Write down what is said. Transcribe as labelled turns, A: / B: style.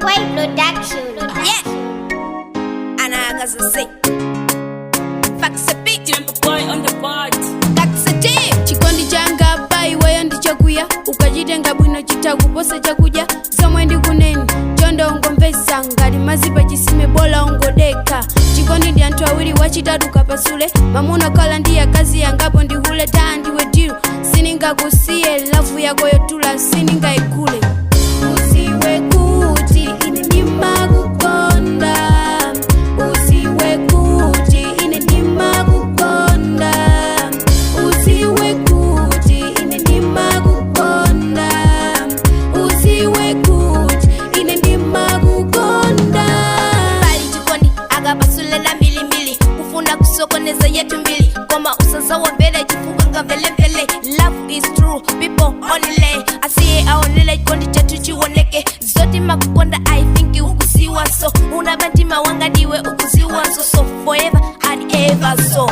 A: Production.
B: Yeah. And I got to say, Faxy beat, boy on the board. Caxy.
C: Chikondi changa pai wewe ndichokuya ukajitenga bwino chitakuposa chakuja somwe ndikuneni chondo ungomvesa ngati mazipa chisime bola ungodeka chikondi ndi anthu awiri wachitatu kapasule mamuna kala ndiye kazi yangapo ndihule taa ndiwe diru siningakusiye lavu yako yotula siningaikule usiwe kuti ine ndimakukonda usiwe kuti ine ndimakukonda usiwe kuti ine ndimakukonda usiwe kuti ine ndimakukonda
B: Bali chikondi akapasule na milimili kufuna kusokoneza yetu mbili koma usazawa mbele chifuka ngavele vele love is true people only asiye aonele chikondi chetu chiwoneke zoti makukonda I think ukusiwa so una bantima wanga diwe ukusiwa so forever and ever so